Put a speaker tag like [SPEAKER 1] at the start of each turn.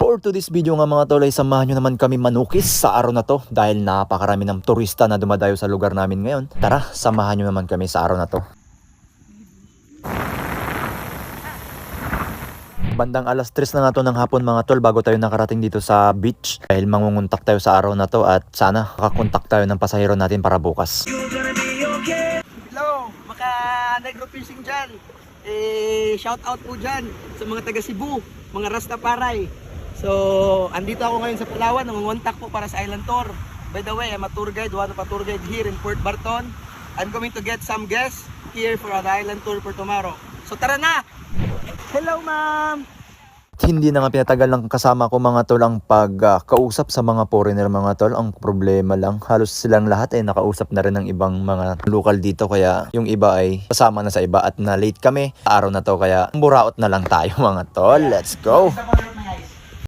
[SPEAKER 1] For today's video nga mga tol ay samahan nyo naman kami manukis sa araw na to dahil napakarami ng turista na dumadayo sa lugar namin ngayon. Tara, samahan nyo naman kami sa araw na to. Bandang alas 3 na nga to ng hapon mga tol bago tayo nakarating dito sa beach dahil mangunguntak tayo sa araw na to at sana makakontak tayo ng pasahero natin para bukas.
[SPEAKER 2] Hello, mga negro fishing dyan. Shout out po dyan sa mga taga Cebu, mga Rastafari. So, andito ako ngayon sa Palawan, nangungontak po para sa island tour. By the way, I'm a tour guide, one of a tour guide here in Port Barton. I'm going to get some guests here for an island tour for tomorrow. So tara na! Hello ma'am!
[SPEAKER 1] Hindi na nga pinatagal ng kasama ko mga tol ang pagkausap sa mga foreigner mga tol. Ang problema lang, halos silang lahat ay nakausap na rin ng ibang mga local dito. Kaya yung iba ay kasama na sa iba at na late kami sa araw na to. Kaya buraot na lang tayo mga tol. Let's go!